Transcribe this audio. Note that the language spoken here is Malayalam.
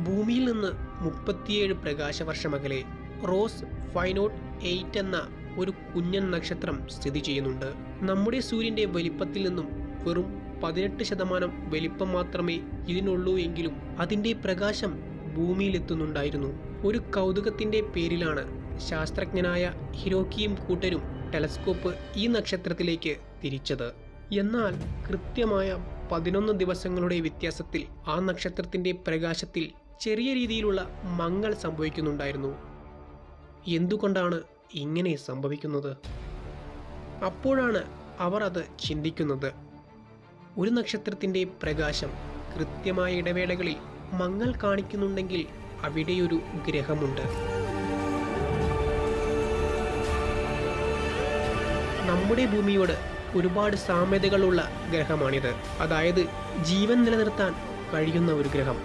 ഭൂമിയിൽ നിന്ന് 37 പ്രകാശവർഷമകലെ റോസ് 508 എന്ന ഒരു കുഞ്ഞൻ നക്ഷത്രം സ്ഥിതി ചെയ്യുന്നുണ്ട്. നമ്മുടെ സൂര്യന്റെ വലിപ്പത്തിൽ നിന്നും വെറും 18% വലിപ്പം മാത്രമേ ഇതിനുള്ളൂ എങ്കിലും അതിൻ്റെ പ്രകാശം ഭൂമിയിലെത്തുന്നുണ്ടായിരുന്നു. ഒരു കൗതുകത്തിൻ്റെ പേരിലാണ് ശാസ്ത്രജ്ഞനായ ഹിരോക്കിയും കൂട്ടരും ടെലസ്കോപ്പ് ഈ നക്ഷത്രത്തിലേക്ക് തിരിച്ചത്. എന്നാൽ കൃത്യമായ 11 ദിവസങ്ങളുടെ വ്യത്യാസത്തിൽ ആ നക്ഷത്രത്തിൻ്റെ പ്രകാശത്തിൽ ചെറിയ രീതിയിലുള്ള മങ്ങൽ സംഭവിക്കുന്നുണ്ടായിരുന്നു. എന്തുകൊണ്ടാണ് ഇങ്ങനെ സംഭവിക്കുന്നത്? അപ്പോഴാണ് അവർ അത് ചിന്തിക്കുന്നത്. ഒരു നക്ഷത്രത്തിൻ്റെ പ്രകാശം കൃത്യമായ ഇടവേളകളിൽ മങ്ങൽ കാണിക്കുന്നുണ്ടെങ്കിൽ അവിടെയൊരു ഗ്രഹമുണ്ട്. നമ്മുടെ ഭൂമിയോട് ഒരുപാട് സാമ്യതകളുള്ള ഗ്രഹമാണിത്. അതായത് ജീവൻ നിലനിർത്താൻ കഴിയുന്ന ഒരു ഗ്രഹം.